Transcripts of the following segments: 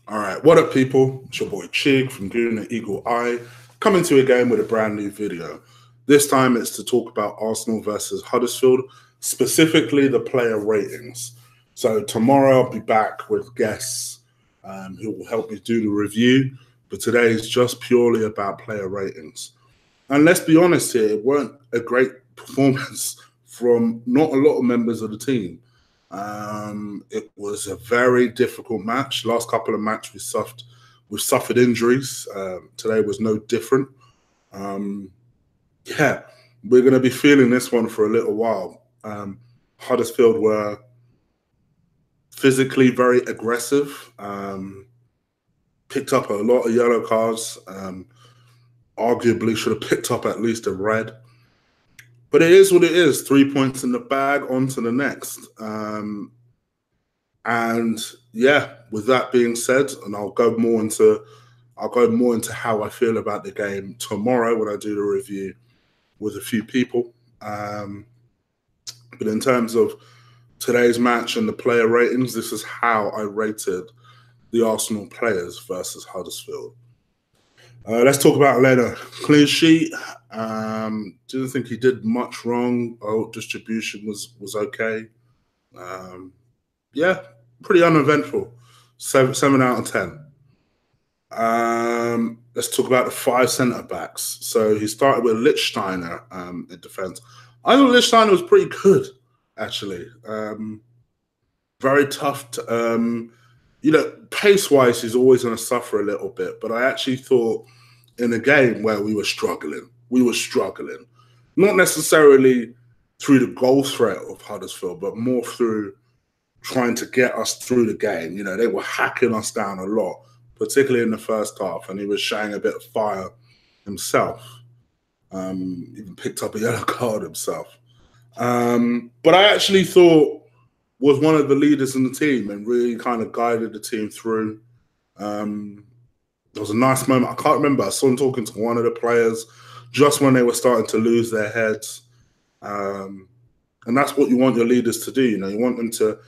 All right, what up, people? It's your boy Chig from Goon and Eagle Eye, coming to you again with a brand new video. This time it's to talk about Arsenal versus Huddersfield, specifically the player ratings. So tomorrow I'll be back with guests who will help me do the review, but today is just purely about player ratings. And let's be honest here, it weren't a great performance from not a lot of members of the team. It was a very difficult match. Last couple of matches we suffered injuries. Today was no different. Yeah, we're going to be feeling this one for a little while. Huddersfield were physically very aggressive. Picked up a lot of yellow cards. Arguably should have picked up at least a red. But it is what it is. 3 points in the bag, on to the next. And yeah, with that being said, and I'll go more into how I feel about the game tomorrow when I do the review with a few people. But in terms of today's match and the player ratings, this is how I rated the Arsenal players versus Huddersfield. Let's talk about Leno. Clean sheet. Didn't think he did much wrong. Distribution was okay. Yeah, pretty uneventful. 7 out of 10. Let's talk about the 5 centre backs. So he started with Lichtsteiner in defence. I thought Lichtsteiner was pretty good, actually. Very tough. Pace-wise, he's always going to suffer a little bit. But I actually thought in a game where we were struggling. Not necessarily through the goal threat of Huddersfield, but more through trying to get us through the game. You know, they were hacking us down a lot, particularly in the first half, and he was showing a bit of fire himself. Even picked up a yellow card himself. But I actually thought was one of the leaders in the team and really kind of guided the team through. There was a nice moment. I can't remember. I saw him talking to one of the players just when they were starting to lose their heads. And that's what you want your leaders to do. You know, you want them to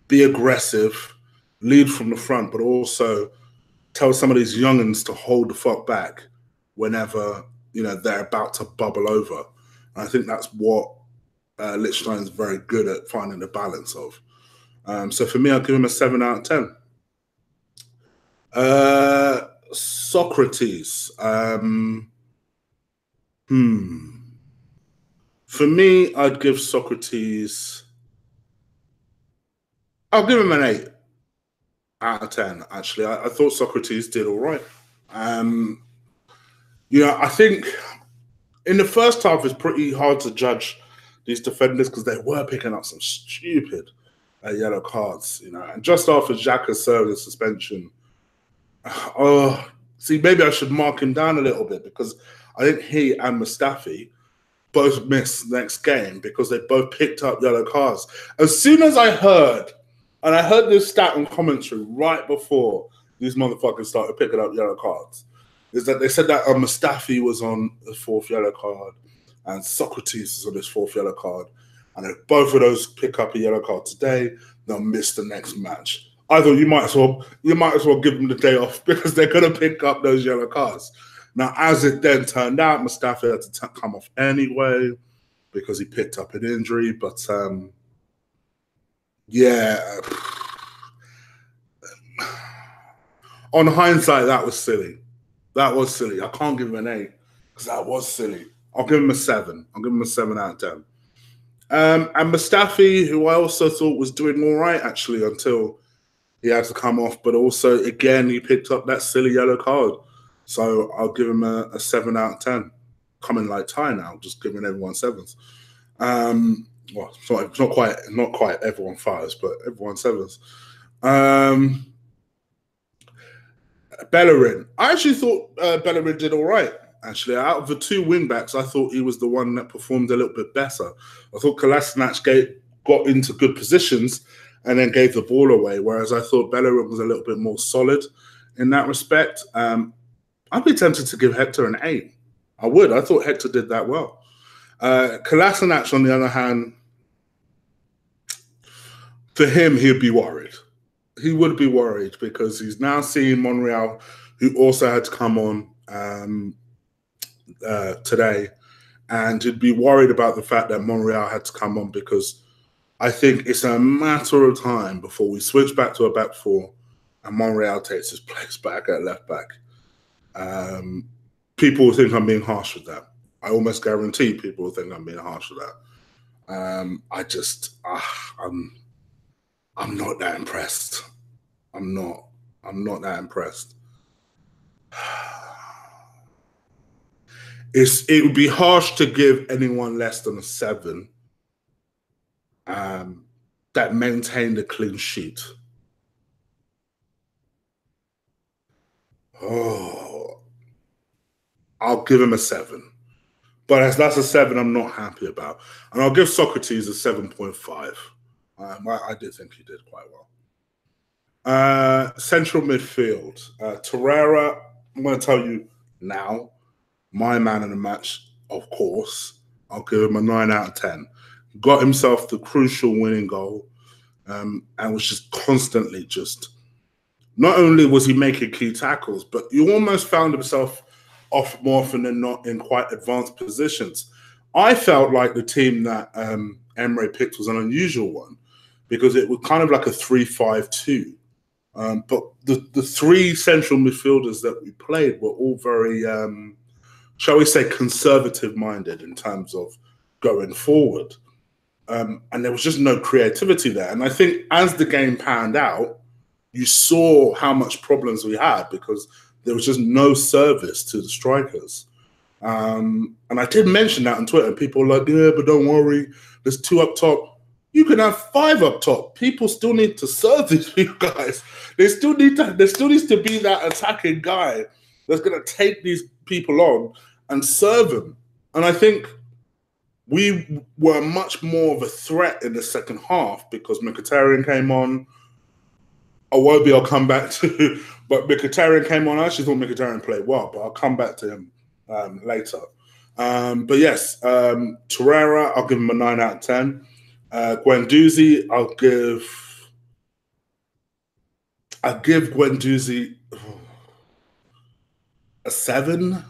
be aggressive, lead from the front, but also tell some of these youngins to hold the fuck back whenever, you know, they're about to bubble over. And I think that's what Lichtstein's very good at finding the balance of. So for me, I'll give him a 7 out of 10. Socrates. For me, I'd give Socrates. I'll give him an 8 out of 10. Actually, I thought Socrates did all right. I think in the first half it's pretty hard to judge these defenders because they were picking up some stupid yellow cards. You know, and just after Xhaka served his suspension. Maybe I should mark him down a little bit because I think he and Mustafi both missed next game because they both picked up yellow cards. As soon as I heard this stat on commentary right before these motherfuckers started picking up yellow cards, is that they said that Mustafi was on the 4th yellow card and Socrates is on his 4th yellow card. And if both of those pick up a yellow card today, they'll miss the next match. I thought you might as well give them the day off because they're going to pick up those yellow cards. Now, as it then turned out, Mustafi had to come off anyway because he picked up an injury. But yeah, on hindsight, that was silly. I can't give him an 8 because that was silly. I'll give him a 7. I'll give him a 7 out of 10. And Mustafi, who I also thought was doing all right, actually, until he had to come off. But also, again, he picked up that silly yellow card. So I'll give him a 7 out of 10. Coming like Ty now, just giving everyone 7s. Well, it's not quite everyone 5s, but everyone 7s. Bellerin. I actually thought Bellerin did all right. Actually, out of the 2 wing-backs, I thought he was the one that performed a little bit better. I thought Kolasinac got into good positions and then gave the ball away, whereas I thought Bellerin was a little bit more solid in that respect. I'd be tempted to give Hector an 8. I would. I thought Hector did that well. Kolasinac, on the other hand, for him, he'd be worried. he would be worried because he's now seeing Monreal, who also had to come on today, and he'd be worried about the fact that Monreal had to come on because I think it's a matter of time before we switch back to a back four and Monreal takes his place back at left back. People will think I'm being harsh with that. I almost guarantee people will think I'm being harsh with that. I'm not that impressed. I'm not that impressed. It would be harsh to give anyone less than a 7 that maintained a clean sheet. Oh, I'll give him a 7. But that's a 7 I'm not happy about. And I'll give Socrates a 7.5. I did think he did quite well. Central midfield. Torriera, I'm going to tell you now, my man in the match, of course. I'll give him a 9 out of 10. Got himself the crucial winning goal and was just constantly not only was he making key tackles, but you almost found himself off more often than not in quite advanced positions. I felt like the team that Emre picked was an unusual one because it was kind of like a 3-5-2. But the 3 central midfielders that we played were all very, shall we say, conservative-minded in terms of going forward. And there was just no creativity there. And I think as the game panned out, you saw how much problems we had because there was just no service to the strikers. And I did mention that on Twitter. And people were like, yeah, but don't worry. There's 2 up top. You can have 5 up top. People still need to serve these guys. There still needs to be that attacking guy that's going to take these people on and serve them. And I think we were much more of a threat in the second half because Mkhitaryan came on. Iwobi I'll come back to, but Mkhitaryan came on. I actually thought Mkhitaryan played well, but I'll come back to him later. But yes, Torriera, I'll give him a 9 out of 10. Guendouzi, I'll give Guendouzi a 7.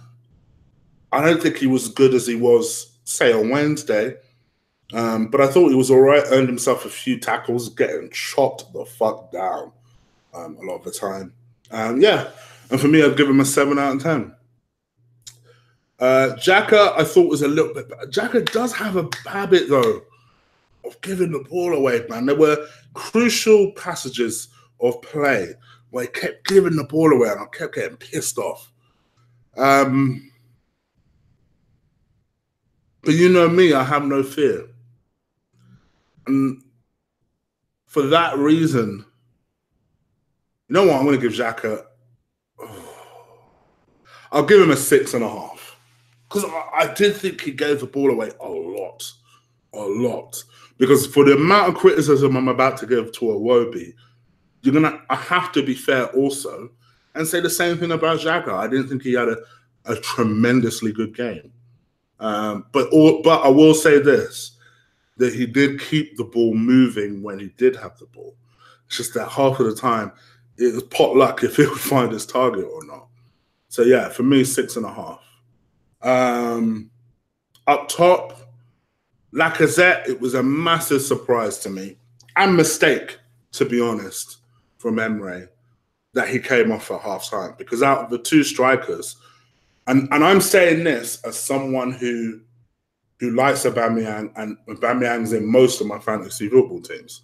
I don't think he was as good as he was, say, on Wednesday. But I thought he was all right, earned himself a few tackles, getting chopped the fuck down a lot of the time. Yeah, and for me, I'd give him a 7 out of 10. Xhaka, I thought was a little bit better. Xhaka does have a habit, though, of giving the ball away, man. There were crucial passages of play where he kept giving the ball away and I kept getting pissed off. But you know me, I have no fear. And for that reason, you know what? I'm going to give Xhaka, I'll give him a 6.5. Because I did think he gave the ball away a lot. Because for the amount of criticism I'm about to give to Iwobi, I have to be fair also and say the same thing about Xhaka. I didn't think he had a tremendously good game. But I will say this, that he did keep the ball moving when he did have the ball. It's just that half of the time, it was pot luck if he would find his target or not. So yeah, for me, 6.5. Up top, Lacazette, it was a massive surprise to me and mistake, to be honest, from Emre that he came off at half-time because out of the 2 strikers, and I'm saying this as someone who likes Aubameyang, and Aubameyang's in most of my fantasy football teams.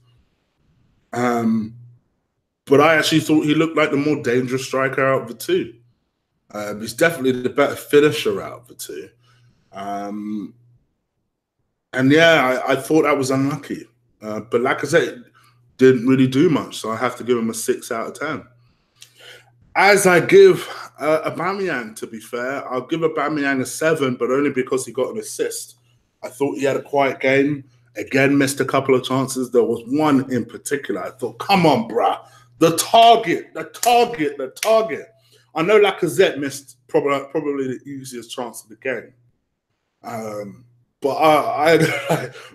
But I actually thought he looked like the more dangerous striker out of the 2. He's definitely the better finisher out of the 2. And yeah, I thought that was unlucky. But Lacazette didn't really do much, so I have to give him a 6 out of 10. As I give Aubameyang, to be fair, I'll give Aubameyang a 7, but only because he got an assist. I thought he had a quiet game. Again, missed a couple of chances. There was one in particular. I thought, come on, bruh. The target. I know Lacazette missed probably the easiest chance of the game. But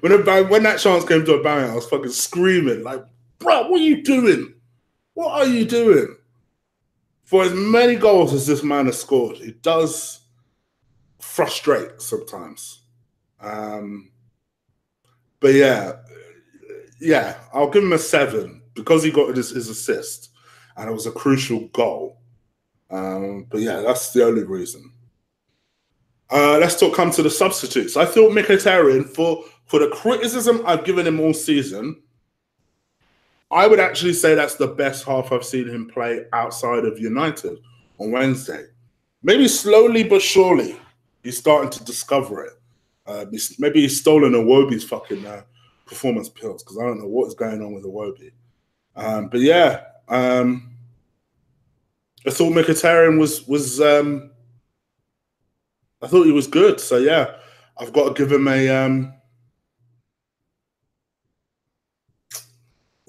when that chance came to Aubameyang, I was fucking screaming, like, bro, what are you doing? What are you doing? For as many goals as this man has scored, it does frustrate sometimes. But yeah, I'll give him a 7 because he got his assist and it was a crucial goal. But yeah, that's the only reason. Let's come to the substitutes. I thought Mkhitaryan, for the criticism I've given him all season, I would actually say that's the best half I've seen him play outside of United on Wednesday. Maybe slowly but surely, he's starting to discover it. Maybe he's stolen Iwobi's fucking performance pills because I don't know what is going on with Iwobi. But yeah, I thought Mkhitaryan was I thought he was good. So yeah, I've got to give him a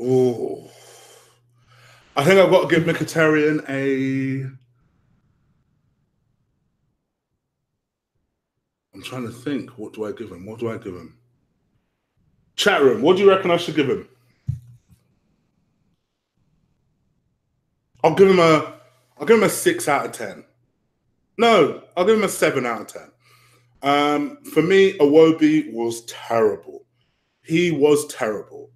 I think I've got to give Mkhitaryan a. I'm trying to think. What do I give him? What do I give him? Chat room, what do you reckon I should give him? I'll give him a 6 out of 10. No, I'll give him a 7 out of 10. For me, Iwobi was terrible. He was terrible.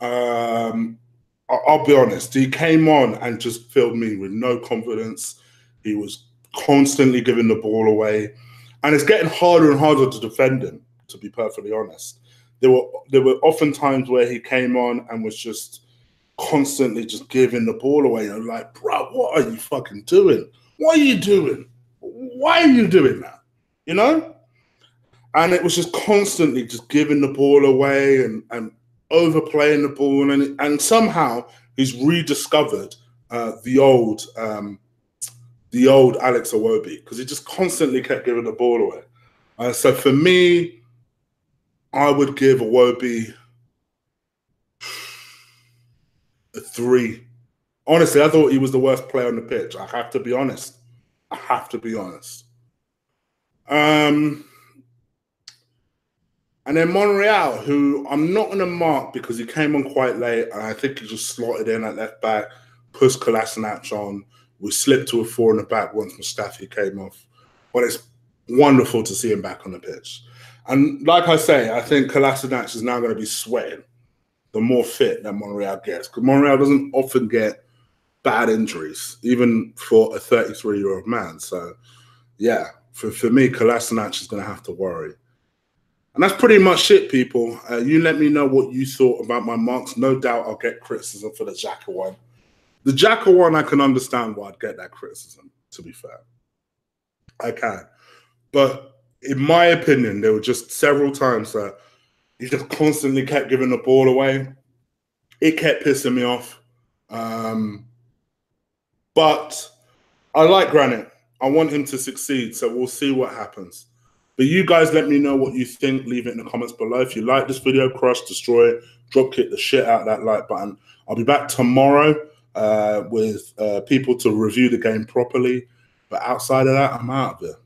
I'll be honest. He came on and just filled me with no confidence. He was constantly giving the ball away. And it's getting harder and harder to defend him, to be perfectly honest. There were often times where he came on and was just constantly just giving the ball away. I'm like, bro, what are you fucking doing? What are you doing? Why are you doing that? You know? And it was just constantly just giving the ball away and overplaying the ball. And somehow he's rediscovered the old Alex Iwobi because he just constantly kept giving the ball away. So for me, I would give Iwobi a 3. Honestly, I thought he was the worst player on the pitch. I have to be honest. And then Monreal, who I'm not going to mark because he came on quite late, and I think he just slotted in at left back, pushed Kolasinac on. We slipped to a 4 in the back once Mustafi came off. But it's wonderful to see him back on the pitch. And like I say, I think Kolasinac is now going to be sweating the more fit that Monreal gets. Because Monreal doesn't often get bad injuries, even for a 33-year-old man. So, yeah, for me, Kolasinac is going to have to worry. And that's pretty much it, people. You let me know what you thought about my marks. No doubt I'll get criticism for the Xhaka one. The Xhaka one, I can understand why I'd get that criticism, to be fair. I can. But in my opinion, there were just several times that he just constantly kept giving the ball away. It kept pissing me off. But I like Granit. I want him to succeed, so we'll see what happens. But you guys let me know what you think. Leave it in the comments below. If you like this video, crush, destroy, drop kick the shit out of that like button. I'll be back tomorrow with people to review the game properly. But outside of that, I'm out of it.